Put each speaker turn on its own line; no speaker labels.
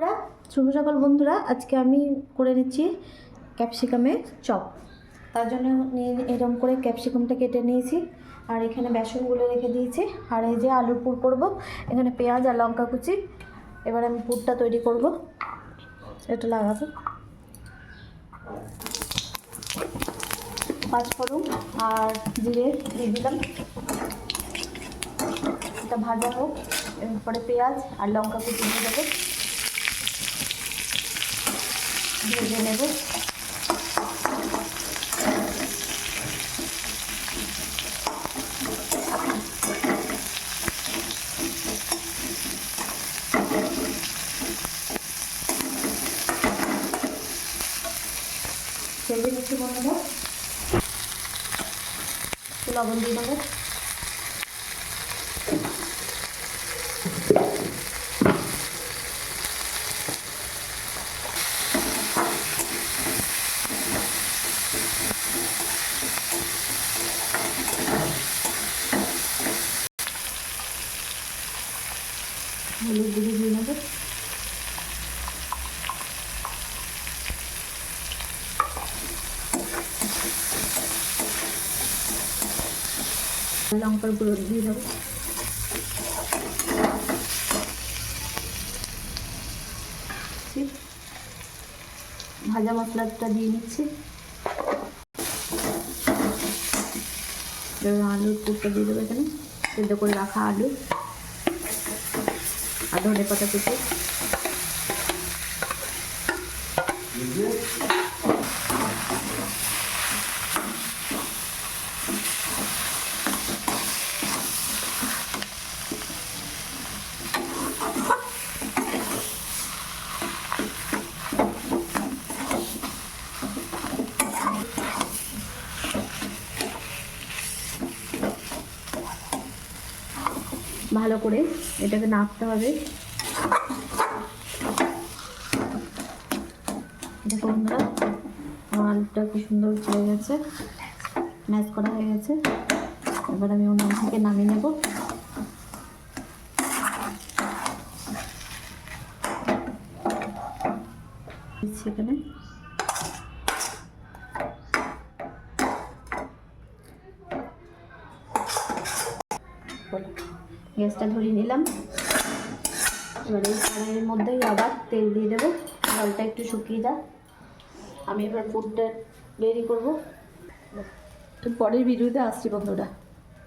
বন্ধুরা, শুভ সকাল বন্ধুরা। আজকে আমি করে নিচ্ছি ক্যাপসিকামের চপ। তার জন্য এরকম করে ক্যাপসিকামটা কেটে নিয়েছি, আর এখানে বেসনগুলো রেখে দিয়েছি। আর এই যে আলুর পুর করব, এখানে পেঁয়াজ আর লঙ্কা কুচি। এবার আমি পুরটা তৈরি করব। এটা লাগাবো পাঁচফোড়ন আর জিরে দিয়ে দিলাম। এটা ভাজা হোক, এরপরে পেঁয়াজ আর লঙ্কা কুচি দিয়ে দেবো, ভেজে নেব। ভেজে নিচ্ছি বন্ধুরা, লবণ দিয়ে দেবো। হলুদ গুঁড়ো দিয়ে নেব। লঙ্কার গুঁড়ো দিয়ে দেবো। ভাজা মশলাটা দিয়ে নিচ্ছি। আলুর পুরটা দিয়ে দেবো, এখানে সেদ্ধ করে রাখা আলু আর ধনে পাতা কুচি। ভালো করে এটাকে নাড়তে হবে। দেখো বন্ধুরা, আলুটা কি সুন্দর হয়ে গেছে, ম্যাশ করা হয়ে গেছে। এবার আমি উনুন থেকে নামিয়ে নেব। এখানে গ্যাসটা ধরিয়ে নিলাম। এবার এই কড়াইয়ের মধ্যেই আবার তেল দিয়ে দেবো। জলটা একটু শুকিয়ে দাও, আমি এবার পুরটা রেডি করবো। পরের ভিডিওতে আসছি বন্ধুরা।